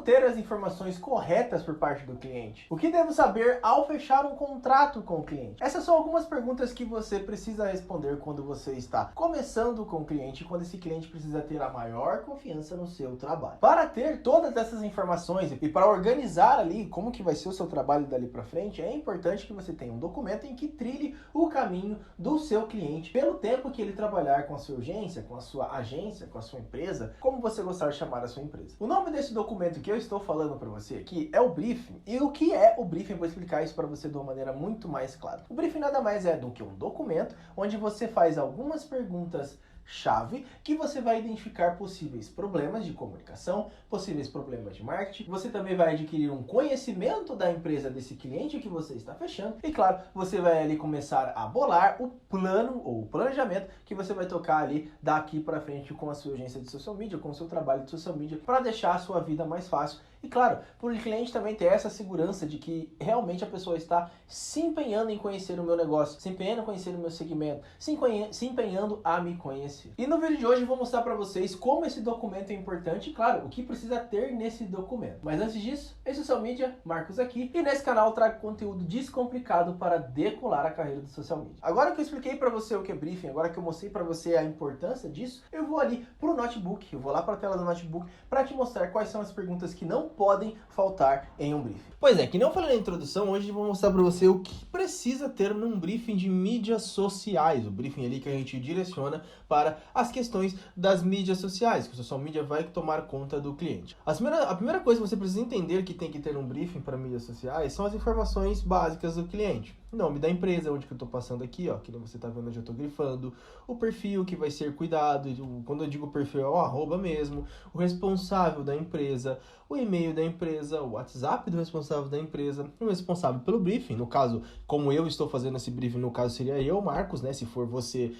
Como ter as informações corretas por parte do cliente? O que devo saber ao fechar um contrato com o cliente? Essas são algumas perguntas que você precisa responder quando você está começando com o cliente, quando esse cliente precisa ter a maior confiança no seu trabalho. Para ter todas essas informações e para organizar ali como que vai ser o seu trabalho dali para frente, é importante que você tenha um documento em que trilhe o caminho do seu cliente pelo tempo que ele trabalhar com a sua urgência, com a sua agência, com a sua empresa, como você gostar de chamar a sua empresa. O nome desse documento que eu estou falando para você aqui é o briefing. E o que é o briefing? Eu vou explicar isso para você de uma maneira muito mais clara. O briefing nada mais é do que um documento onde você faz algumas perguntas-chave que você vai identificar possíveis problemas de comunicação, possíveis problemas de marketing. Você também vai adquirir um conhecimento da empresa desse cliente que você está fechando. E claro, você vai ali começar a bolar o plano ou o planejamento que você vai tocar ali daqui para frente com a sua agência de social media, com o seu trabalho de social media, para deixar a sua vida mais fácil. E claro, para o cliente também ter essa segurança de que realmente a pessoa está se empenhando em conhecer o meu negócio, se empenhando em conhecer o meu segmento, se empenhando a me conhecer. E no vídeo de hoje eu vou mostrar para vocês como esse documento é importante e claro, o que precisa ter nesse documento. Mas antes disso, esse é o Social Media, Marcos aqui, e nesse canal eu trago conteúdo descomplicado para decolar a carreira do social media. Agora que eu expliquei para você o que é briefing, agora que eu mostrei para você a importância disso, eu vou ali pro notebook, eu vou lá para a tela do notebook para te mostrar quais são as perguntas que não podem faltar em um briefing. Pois é, que não falei na introdução, hoje eu vou mostrar para você o que precisa ter num briefing de mídias sociais, o briefing ali que a gente direciona para as questões das mídias sociais, que o social media vai tomar conta do cliente. A primeira coisa que você precisa entender que tem que ter num briefing para mídias sociais são as informações básicas do cliente. O nome da empresa, onde que eu estou passando aqui, ó, que você está vendo onde eu estou grifando, o perfil que vai ser cuidado, quando eu digo perfil é o arroba mesmo, o responsável da empresa, o e-mail da empresa, o WhatsApp do responsável da empresa, o responsável pelo briefing, no caso, como eu estou fazendo esse briefing, no caso seria eu, Marcos, né, se for você,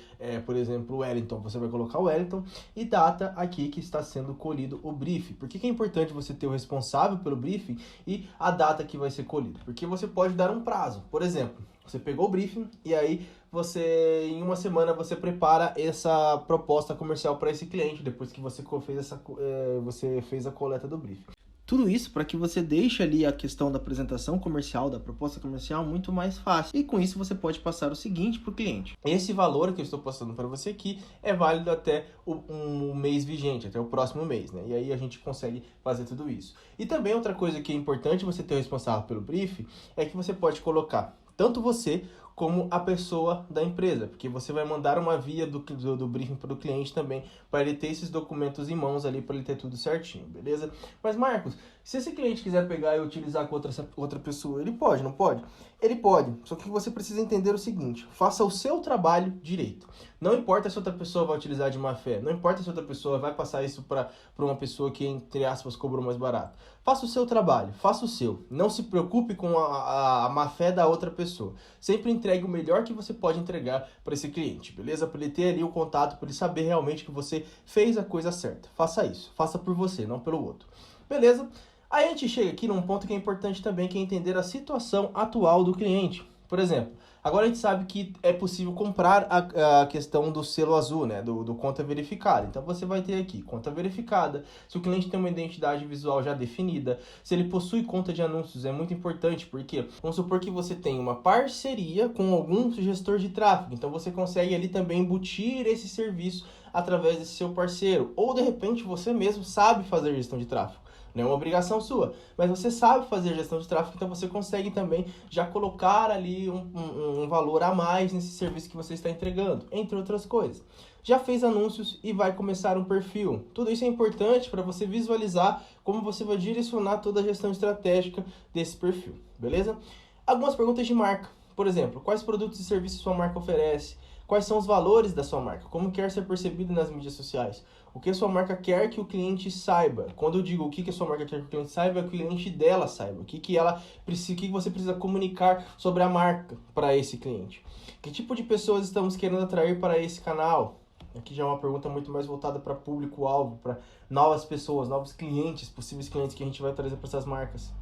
por exemplo, o Wellington, você vai colocar o Wellington, e data aqui que está sendo colhido o briefing. Por que é importante você ter o responsável pelo briefing e a data que vai ser colhido? Porque você pode dar um prazo, por exemplo, você pegou o briefing e aí em uma semana você prepara essa proposta comercial para esse cliente, depois que você fez a coleta do briefing. Tudo isso para que você deixe ali a questão da apresentação comercial, da proposta comercial muito mais fácil. E com isso você pode passar o seguinte para o cliente. Esse valor que eu estou passando para você aqui é válido até um mês vigente, até o próximo mês, né? E aí a gente consegue fazer tudo isso. E também outra coisa que é importante você ter o responsável pelo briefing é que você pode colocar tanto você como a pessoa da empresa, porque você vai mandar uma via do briefing para o cliente também, para ele ter esses documentos em mãos ali, para ele ter tudo certinho, beleza? Mas Marcos, se esse cliente quiser pegar e utilizar com outra pessoa, ele pode, não pode? Ele pode, só que você precisa entender o seguinte, faça o seu trabalho direito. Não importa se outra pessoa vai utilizar de má fé, não importa se outra pessoa vai passar isso para uma pessoa que, entre aspas, cobrou mais barato. Faça o seu trabalho, faça o seu. Não se preocupe com a má fé da outra pessoa. Sempre entregue o melhor que você pode entregar para esse cliente, beleza? Para ele ter ali o contato, para ele saber realmente que você fez a coisa certa. Faça isso, faça por você, não pelo outro. Beleza? Aí a gente chega aqui num ponto que é importante também, que é entender a situação atual do cliente. Por exemplo, agora a gente sabe que é possível comprar a questão do selo azul, né, do conta verificada. Então você vai ter aqui conta verificada, se o cliente tem uma identidade visual já definida, se ele possui conta de anúncios, é muito importante, porque vamos supor que você tem uma parceria com algum gestor de tráfego, então você consegue ali também embutir esse serviço através desse seu parceiro, ou de repente você mesmo sabe fazer gestão de tráfego. Não é uma obrigação sua, mas você sabe fazer gestão de tráfego, então você consegue também já colocar ali um valor a mais nesse serviço que você está entregando, entre outras coisas. Já fez anúncios e vai começar um perfil. Tudo isso é importante para você visualizar como você vai direcionar toda a gestão estratégica desse perfil, beleza? Algumas perguntas de marca, por exemplo, quais produtos e serviços sua marca oferece? Quais são os valores da sua marca? Como quer ser percebido nas mídias sociais? O que a sua marca quer que o cliente saiba? Quando eu digo o que a sua marca quer que o cliente saiba, é que o cliente dela saiba. O que você precisa comunicar sobre a marca para esse cliente? Que tipo de pessoas estamos querendo atrair para esse canal? Aqui já é uma pergunta muito mais voltada para público-alvo, para novas pessoas, novos clientes, possíveis clientes que a gente vai trazer para essas marcas.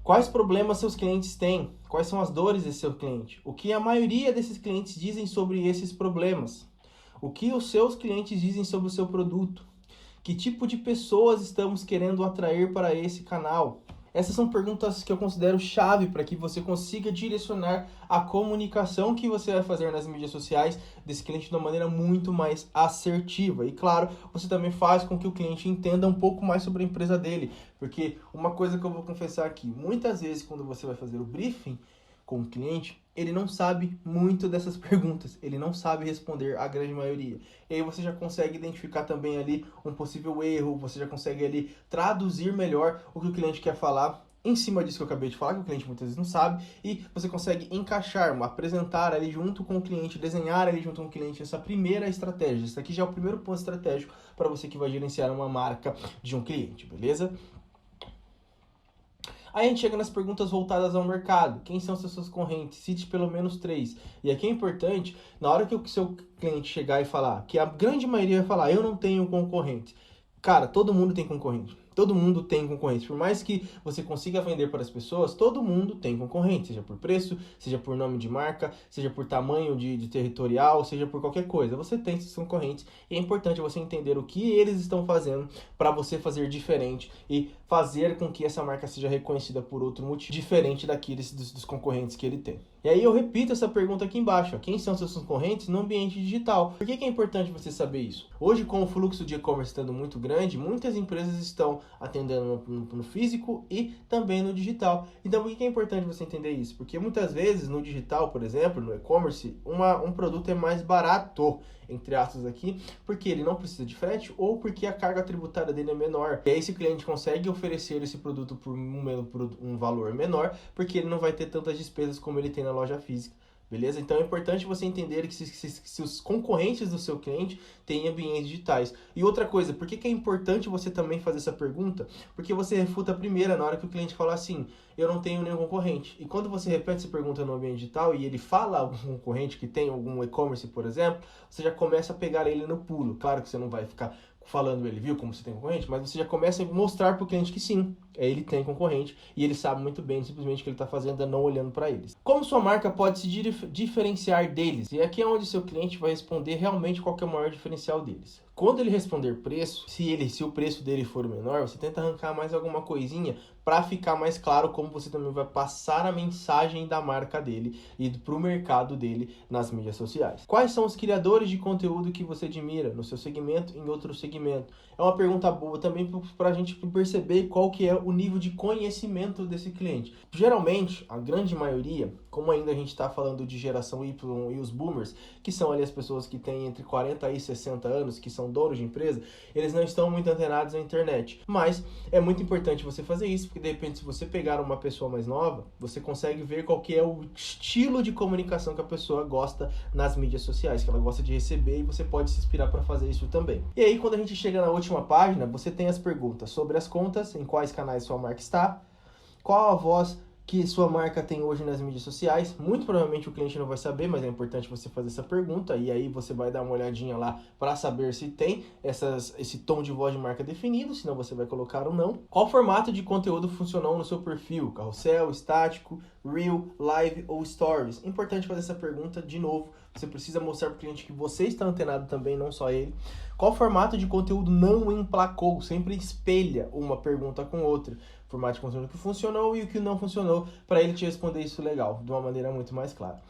Quais problemas seus clientes têm? Quais são as dores desse seu cliente? O que a maioria desses clientes dizem sobre esses problemas? O que os seus clientes dizem sobre o seu produto? Que tipo de pessoas estamos querendo atrair para esse canal? Essas são perguntas que eu considero chave para que você consiga direcionar a comunicação que você vai fazer nas mídias sociais desse cliente de uma maneira muito mais assertiva. E claro, você também faz com que o cliente entenda um pouco mais sobre a empresa dele. Porque uma coisa que eu vou confessar aqui, muitas vezes quando você vai fazer o briefing com o cliente, ele não sabe muito dessas perguntas, ele não sabe responder a grande maioria. E aí você já consegue identificar também ali um possível erro, você já consegue ali traduzir melhor o que o cliente quer falar em cima disso que eu acabei de falar, que o cliente muitas vezes não sabe, e você consegue encaixar, apresentar ali junto com o cliente, desenhar ali junto com o cliente essa primeira estratégia. Esse aqui já é o primeiro ponto estratégico para você que vai gerenciar uma marca de um cliente, beleza? Aí a gente chega nas perguntas voltadas ao mercado. Quem são seus concorrentes? Cite pelo menos 3. E aqui é importante, na hora que o seu cliente chegar e falar, que a grande maioria vai falar, eu não tenho concorrente. Cara, todo mundo tem concorrente. Todo mundo tem concorrente. Por mais que você consiga vender para as pessoas, todo mundo tem concorrente. Seja por preço, seja por nome de marca, seja por tamanho de territorial, seja por qualquer coisa. Você tem esses concorrentes e é importante você entender o que eles estão fazendo para você fazer diferente e fazer com que essa marca seja reconhecida por outro motivo, diferente daqueles dos concorrentes que ele tem. E aí eu repito essa pergunta aqui embaixo. Ó. Quem são seus concorrentes no ambiente digital? Por que é importante você saber isso? Hoje, com o fluxo de e-commerce estando muito grande, muitas empresas estão atendendo no físico e também no digital. Então, por que é importante você entender isso? Porque muitas vezes no digital, por exemplo, no e-commerce, um produto é mais barato, entre aspas aqui, porque ele não precisa de frete ou porque a carga tributária dele é menor. E aí esse cliente consegue oferecer esse produto por um valor menor, porque ele não vai ter tantas despesas como ele tem na loja física. Beleza? Então é importante você entender que se os concorrentes do seu cliente têm ambientes digitais. E outra coisa, por que é importante você também fazer essa pergunta? Porque você refuta a primeira na hora que o cliente fala assim, eu não tenho nenhum concorrente. E quando você repete essa pergunta no ambiente digital e ele fala algum concorrente que tem algum e-commerce, por exemplo, você já começa a pegar ele no pulo. Claro que você não vai ficar falando ele, viu como você tem concorrente, mas você já começa a mostrar para o cliente que sim, ele tem concorrente e ele sabe muito bem simplesmente o que ele está fazendo, não olhando para eles. Como sua marca pode se diferenciar deles? E aqui é onde seu cliente vai responder realmente qual que é o maior diferencial deles. Quando ele responder preço, se o preço dele for menor, você tenta arrancar mais alguma coisinha para ficar mais claro como você também vai passar a mensagem da marca dele e para o mercado dele nas mídias sociais. Quais são os criadores de conteúdo que você admira no seu segmento e em outro segmento? É uma pergunta boa também para a gente perceber qual que é o nível de conhecimento desse cliente. Geralmente, a grande maioria, como ainda a gente está falando de geração Y e os boomers, que são ali as pessoas que têm entre 40 e 60 anos, que são donos de empresa, eles não estão muito antenados na internet. Mas é muito importante você fazer isso, porque de repente se você pegar uma pessoa mais nova, você consegue ver qual que é o estilo de comunicação que a pessoa gosta nas mídias sociais, que ela gosta de receber, e você pode se inspirar para fazer isso também. E aí quando a gente chega na última página, você tem as perguntas sobre as contas, em quais canais sua marca está, qual a voz que sua marca tem hoje nas mídias sociais. Muito provavelmente o cliente não vai saber, mas é importante você fazer essa pergunta e aí você vai dar uma olhadinha lá para saber se tem esse tom de voz de marca definido, senão você vai colocar ou não. Qual formato de conteúdo funcionou no seu perfil? Carrossel, estático, Reel, Live ou Stories? É importante fazer essa pergunta de novo. Você precisa mostrar para o cliente que você está antenado também, não só ele. Qual formato de conteúdo não emplacou? Sempre espelha uma pergunta com outra. Formato de conteúdo que funcionou e o que não funcionou, para ele te responder isso legal, de uma maneira muito mais clara.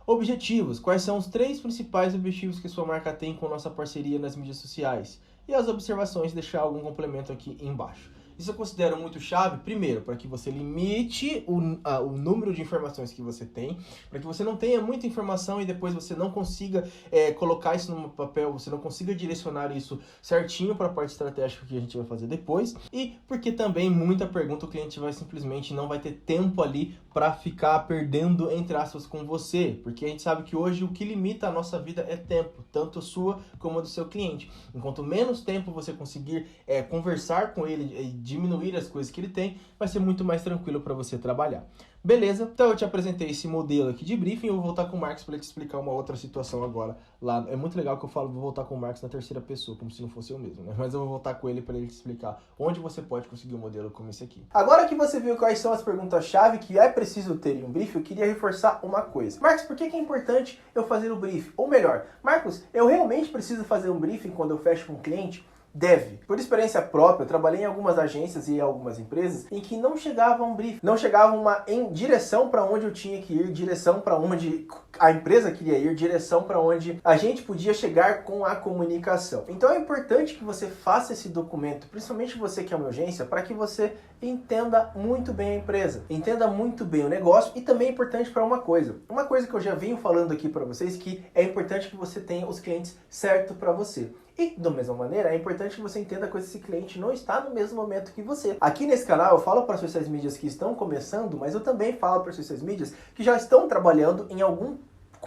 Objetivos. Quais são os 3 principais objetivos que sua marca tem com nossa parceria nas mídias sociais? E as observações, deixar algum complemento aqui embaixo. Isso eu considero muito chave, primeiro, para que você limite o número de informações que você tem, para que você não tenha muita informação e depois você não consiga colocar isso no papel, você não consiga direcionar isso certinho para a parte estratégica que a gente vai fazer depois, e porque também muita pergunta o cliente vai simplesmente não vai ter tempo ali para ficar perdendo, entre aspas, com você, porque a gente sabe que hoje o que limita a nossa vida é tempo, tanto a sua como a do seu cliente. Enquanto menos tempo você conseguir conversar com ele e diminuir as coisas que ele tem, vai ser muito mais tranquilo para você trabalhar. Beleza? Então eu te apresentei esse modelo aqui de briefing, eu vou voltar com o Marcos para te explicar uma outra situação agora. Lá é muito legal que eu falo, vou voltar com o Marcos na terceira pessoa, como se não fosse eu mesmo, né? Mas eu vou voltar com ele para ele te explicar onde você pode conseguir um modelo como esse aqui. Agora que você viu quais são as perguntas-chave que é preciso ter em um briefing, eu queria reforçar uma coisa. Marcos, por que é importante eu fazer o briefing? Ou melhor, Marcos, eu realmente preciso fazer um briefing quando eu fecho com um cliente? Deve. Por experiência própria, eu trabalhei em algumas agências e algumas empresas em que não chegava um brief, não chegava uma direção para onde eu tinha que ir, direção para onde a empresa queria ir, direção para onde a gente podia chegar com a comunicação. Então é importante que você faça esse documento, principalmente você que é uma agência, para que você entenda muito bem a empresa, entenda muito bem o negócio. E também é importante para uma coisa que eu já venho falando aqui para vocês, que é importante que você tenha os clientes certos para você. E, da mesma maneira, é importante que você entenda que esse cliente não está no mesmo momento que você. Aqui nesse canal eu falo para as social medias que estão começando, mas eu também falo para as social medias que já estão trabalhando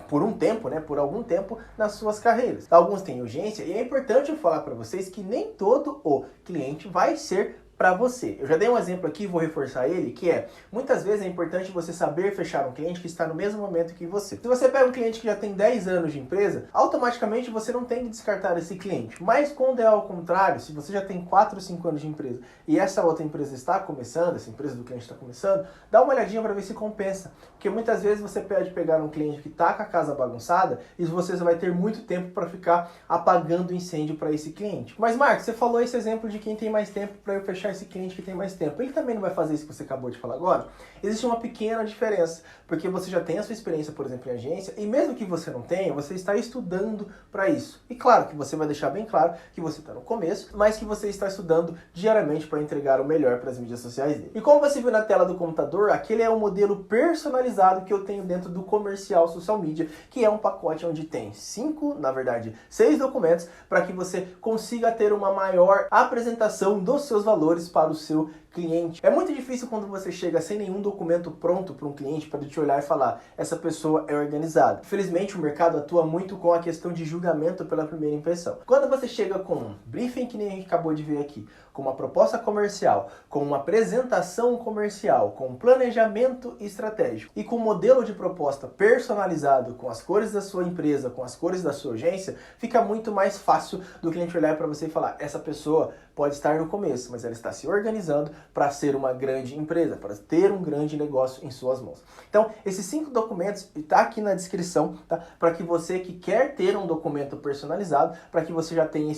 por algum tempo nas suas carreiras. Alguns têm urgência e é importante eu falar para vocês que nem todo o cliente vai ser para você. Eu já dei um exemplo aqui, vou reforçar ele, que é, muitas vezes é importante você saber fechar um cliente que está no mesmo momento que você. Se você pega um cliente que já tem 10 anos de empresa, automaticamente você não tem que descartar esse cliente. Mas quando é ao contrário, se você já tem 4 ou 5 anos de empresa e essa outra empresa está começando, essa empresa do cliente está começando, dá uma olhadinha para ver se compensa. Porque muitas vezes você pode pegar um cliente que está com a casa bagunçada e você vai ter muito tempo para ficar apagando incêndio para esse cliente. Mas Marcos, você falou esse exemplo de quem tem mais tempo para eu fechar esse cliente que tem mais tempo. Ele também não vai fazer isso que você acabou de falar agora? Existe uma pequena diferença, porque você já tem a sua experiência, por exemplo, em agência, e mesmo que você não tenha, você está estudando para isso. E claro que você vai deixar bem claro que você está no começo, mas que você está estudando diariamente para entregar o melhor para as mídias sociais dele. E como você viu na tela do computador, aquele é o modelo personalizado que eu tenho dentro do Comercial Social Media, que é um pacote onde tem 6 documentos para que você consiga ter uma maior apresentação dos seus valores para o seu cliente. É muito difícil quando você chega sem nenhum documento pronto para um cliente para ele te olhar e falar, essa pessoa é organizada. Infelizmente o mercado atua muito com a questão de julgamento pela primeira impressão. Quando você chega com um briefing, que nem a gente acabou de ver aqui, com uma proposta comercial, com uma apresentação comercial, com um planejamento estratégico e com um modelo de proposta personalizado com as cores da sua empresa, com as cores da sua agência, fica muito mais fácil do cliente olhar para você e falar, essa pessoa pode estar no começo, mas ela está se organizando para ser uma grande empresa, para ter um grande negócio em suas mãos. Então, esses 5 documentos está aqui na descrição, tá? Para que você que quer ter um documento personalizado, para que você já tenha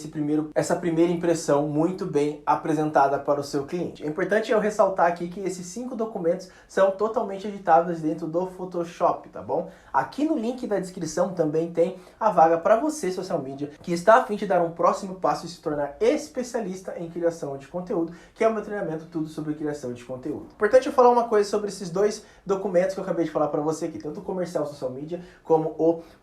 essa primeira impressão muito bem apresentada para o seu cliente. É importante eu ressaltar aqui que esses 5 documentos são totalmente editáveis dentro do Photoshop, tá bom? Aqui no link da descrição também tem a vaga para você, social media, que está a fim de dar um próximo passo e se tornar especialista em criação de conteúdo, que é o meu treinamento Tudo sobre Criação de Conteúdo. Importante eu falar uma coisa sobre esses 2 documentos que eu acabei de falar para você aqui, tanto o Comercial Social Media como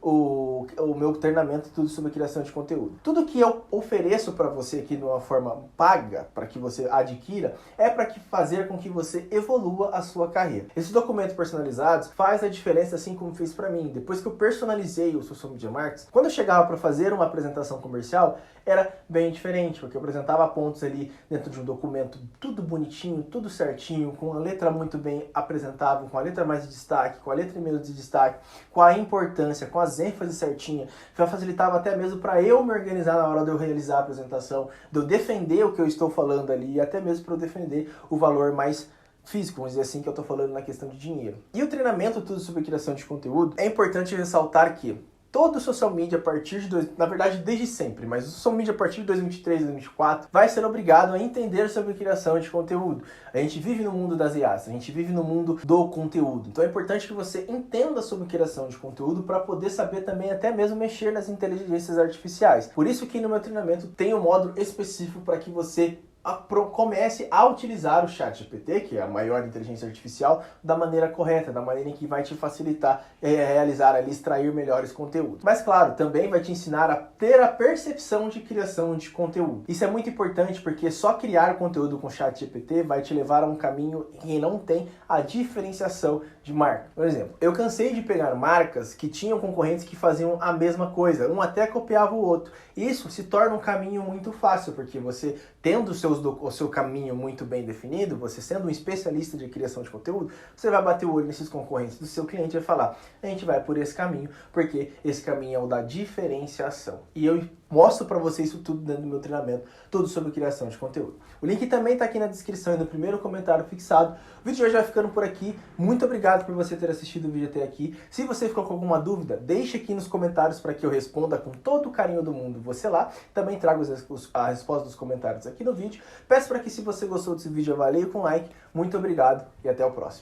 o meu treinamento Tudo sobre Criação de Conteúdo. Tudo que eu ofereço para você aqui de uma forma paga, para que você adquira, é para fazer com que você evolua a sua carreira. Esses documentos personalizados faz a diferença, assim como fez para mim. Depois que eu personalizei o Social Media Marketing, quando eu chegava para fazer uma apresentação comercial, era bem diferente, porque eu apresentava pontos ali dentro de um documento, tudo bonitinho, tudo certinho, com a letra muito bem apresentável, com a letra mais de destaque, com a letra menos de destaque, com a importância, com as ênfases certinhas. Já facilitava até mesmo para eu me organizar na hora de eu realizar a apresentação, de eu defender o que eu estou falando ali, e até mesmo para eu defender o valor mais físico, vamos dizer assim, que eu estou falando na questão de dinheiro. E o treinamento Tudo sobre Criação de Conteúdo, é importante ressaltar que todo social media a partir de, na verdade desde sempre, mas o social media a partir de 2023, 2024 vai ser obrigado a entender sobre criação de conteúdo. A gente vive no mundo das IAs, a gente vive no mundo do conteúdo. Então é importante que você entenda sobre criação de conteúdo para poder saber também até mesmo mexer nas inteligências artificiais. Por isso que no meu treinamento tem um módulo específico para que você comece a utilizar o ChatGPT, que é a maior inteligência artificial, da maneira correta, da maneira em que vai te facilitar realizar ali, extrair melhores conteúdos. Mas claro, também vai te ensinar a ter a percepção de criação de conteúdo. Isso é muito importante porque só criar conteúdo com ChatGPT vai te levar a um caminho que não tem a diferenciação de marca. Por exemplo, eu cansei de pegar marcas que tinham concorrentes que faziam a mesma coisa, um até copiava o outro. Isso se torna um caminho muito fácil, porque você tendo o seu o seu caminho muito bem definido, você sendo um especialista de criação de conteúdo, você vai bater o olho nesses concorrentes do seu cliente e vai falar, a gente vai por esse caminho, porque esse caminho é o da diferenciação. E eu mostro para você isso tudo dentro do meu treinamento, tudo sobre criação de conteúdo. O link também está aqui na descrição e no primeiro comentário fixado. O vídeo de hoje vai ficando por aqui. Muito obrigado por você ter assistido o vídeo até aqui. Se você ficou com alguma dúvida, deixe aqui nos comentários para que eu responda com todo o carinho do mundo você lá. Também trago a resposta dos comentários aqui no vídeo. Peço para que, se você gostou desse vídeo, avalie com like. Muito obrigado e até o próximo.